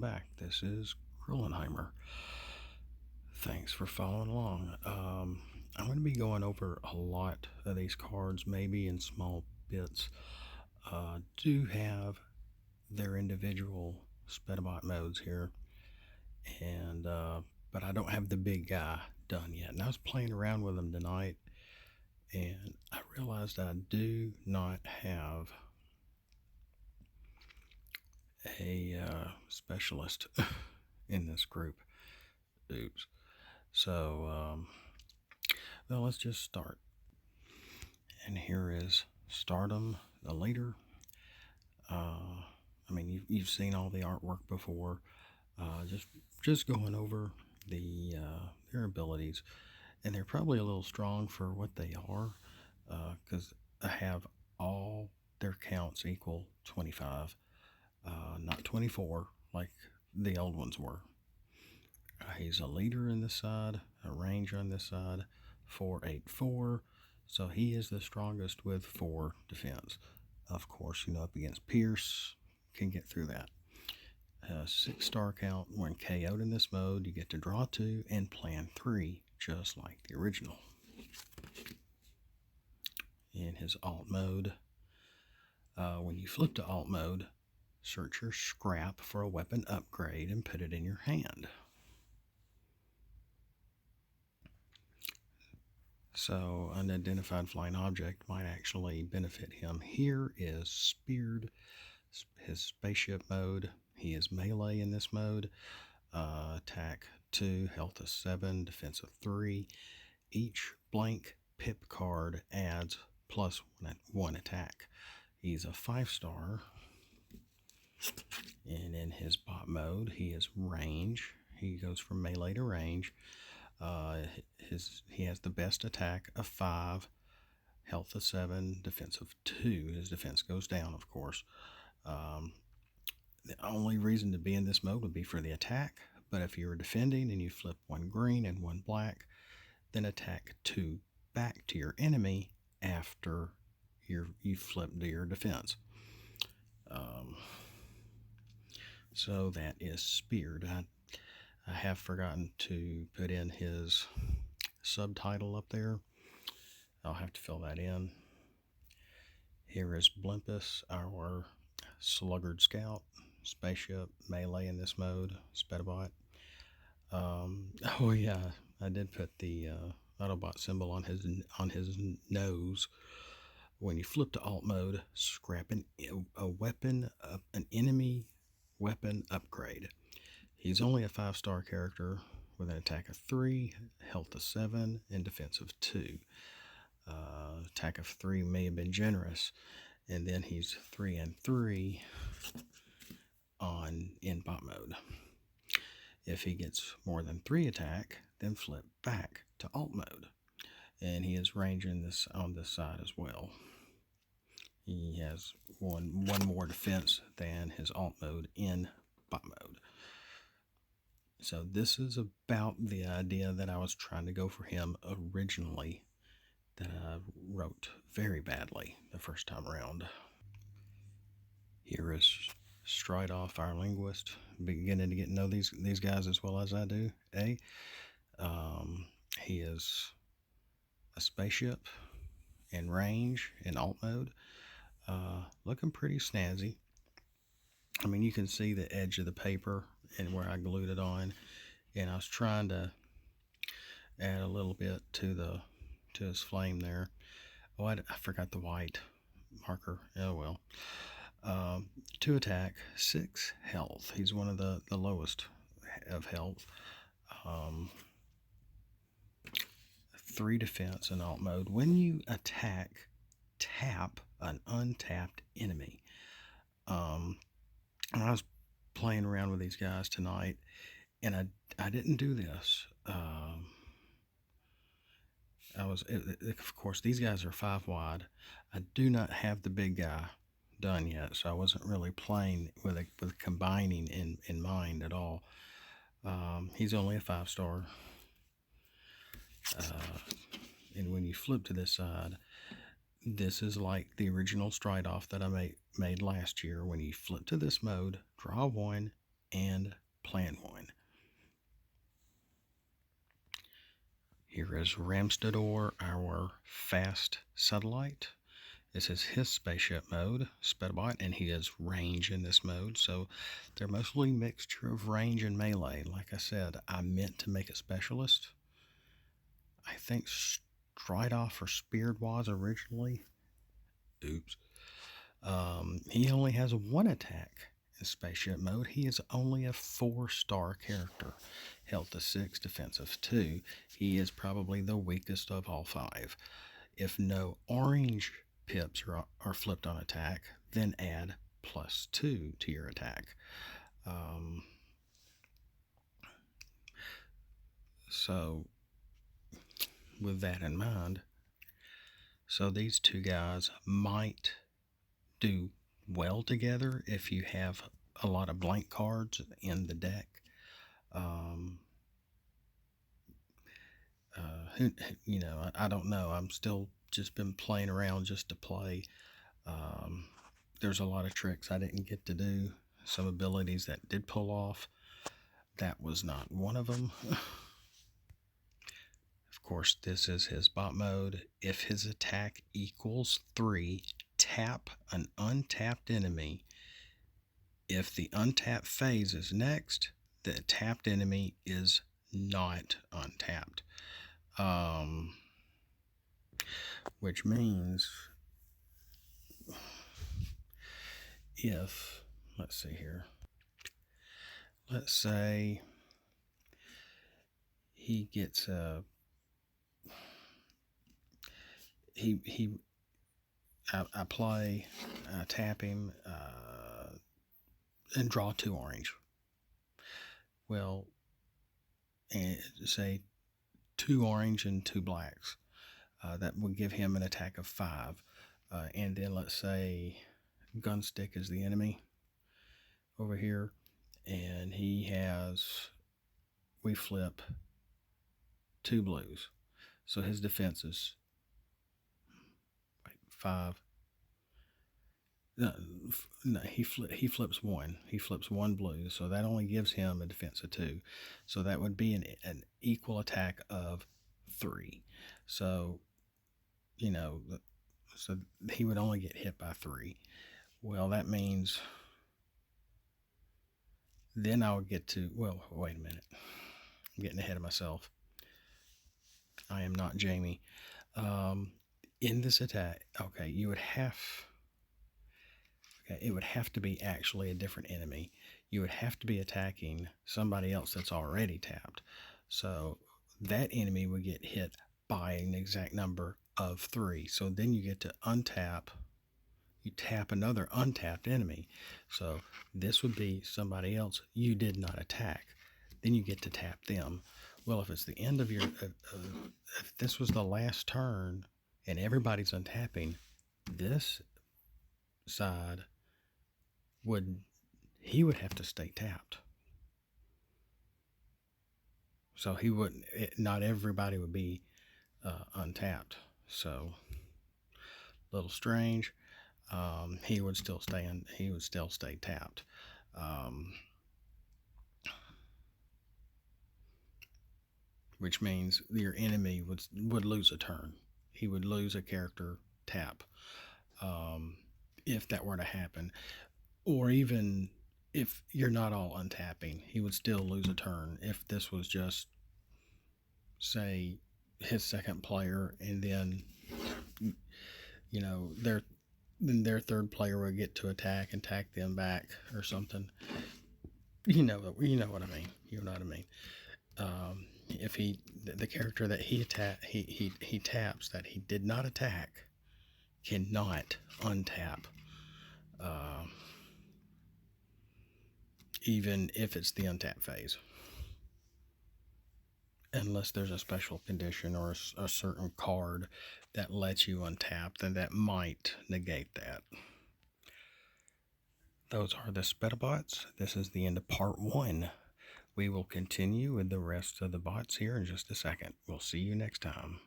back. This is Grillenheimer. Thanks for following along. I'm going to be going over a lot of these cards, maybe in small bits. Do have their individual Spedabot modes here, and but I don't have the big guy done yet. And I was playing around with them tonight, and I realized I do not have a specialist in this group. Oops. So, well, let's just start. And here is Stardom, the leader. I mean, you've seen all the artwork before. Just going over their abilities, and they're probably a little strong for what they are, because I have all their counts equal 25, not 24 like the old ones were. He's a leader in this side, a ranger on this side, 484. So he is the strongest with 4 defense. Of course, up against Pierce, can get through that. 6-star count. When KO'd in this mode, you get to draw 2 and plan 3, just like the original. In his alt mode, when you flip to alt mode, search your scrap for a weapon upgrade and put it in your hand. So, unidentified flying object might actually benefit him. Here is Speared, his spaceship mode. He is melee in this mode. Attack 2, health of 7, defense of 3. Each blank pip card adds plus 1 attack. He's a 5-star. And in his bot mode, he is range. He goes from melee to range. He has the best attack of 5, health of 7, defense of 2. His defense goes down, of course. The only reason to be in this mode would be for the attack, but if you're defending and you flip 1 green and 1 black, then attack 2 back to your enemy after you flip to your defense. So that is Speared. I have forgotten to put in his subtitle up there. I'll have to fill that in. Here is Blimpus, our sluggard scout, spaceship, melee in this mode, Spedabot. Oh yeah, I did put the Autobot symbol on his nose. When you flip to alt mode, scrap a weapon, an enemy weapon upgrade. He's only a 5-star character with an attack of 3, health of 7, and defense of 2. Attack of 3 may have been generous, and then he's 3 and 3 in bot mode. If he gets more than 3 attack, then flip back to alt mode, and he is ranging this on this side as well. He has one more defense than his alt mode in bot mode. So this is about the idea that I was trying to go for him originally, that I wrote very badly the first time around. Here is Stridoff, our linguist, beginning to get to know these guys as well as I do. He is a spaceship in range in alt mode, looking pretty snazzy. I mean, you can see the edge of the paper and where I glued it on, and I was trying to add a little bit to his flame there. Oh, I forgot the white marker. Oh well. 2 attack, 6 health. He's one of the lowest of health. 3 defense in alt mode. When you attack, tap an untapped enemy. I was playing around with these guys tonight, and I didn't do this. Of course, these guys are 5 wide. I do not have the big guy done yet, so I wasn't really playing with combining in mind at all. He's only a 5-star. And when you flip to this side, this is like the original Stridoff that I made last year. When you flip to this mode, draw 1 and plan one. Here is Ramstador, our fast satellite. This is his spaceship mode, Spedabot, and he has range in this mode. So they're mostly mixture of range and melee. Like I said, I meant to make a specialist. I think Stridoff or Speared was originally. Oops. He only has one attack in spaceship mode. He is only a 4-star character. Health of 6, defense of 2. He is probably the weakest of all 5. If no orange pips are flipped on attack, then add +2 to your attack. So with that in mind, so these two guys might do well together if you have a lot of blank cards in the deck. I don't know. I'm still just been playing around just to play. There's a lot of tricks I didn't get to do. Some abilities that did pull off. That was not one of them. Of course, this is his bot mode. If his attack equals 3, tap an untapped enemy. If the untapped phase is next, the tapped enemy is not untapped. Which means if, let's see here, let's say he gets I play, tap him, and draw 2 orange. Well, and say 2 orange and 2 blacks. That would give him an attack of 5. And then let's say Gunstick is the enemy over here, and we flip 2 blues. So his defense is 5. No, he flips 1. He flips 1 blue, so that only gives him a defense of 2. So that would be an equal attack of 3. So, so he would only get hit by 3. Well, that means then I would get to, well, wait a minute. I'm getting ahead of myself. I am not Jamie. In this attack, okay, it would have to be actually a different enemy. You would have to be attacking somebody else that's already tapped. So that enemy would get hit by an exact number of 3. So then you get to untap. You tap another untapped enemy. So this would be somebody else you did not attack. Then you get to tap them. Well, if it's the end of your, if this was the last turn and everybody's untapping, this side would have to stay tapped. So not everybody would be untapped. So a little strange. He would still stay tapped. Which means your enemy would lose a turn. He would lose a character tap if that were to happen. Or even if you're not all untapping, he would still lose a turn. If this was just, say, his second player, and then, their third player would get to attack and tack them back or something. You know what I mean. You know what I mean. If the character that he taps that he did not attack cannot untap, even if it's the untap phase, unless there's a special condition or a certain card that lets you untap, then that might negate that. Those are the Spedabots. This is the end of part 1. We will continue with the rest of the bots here in just a second. We'll see you next time.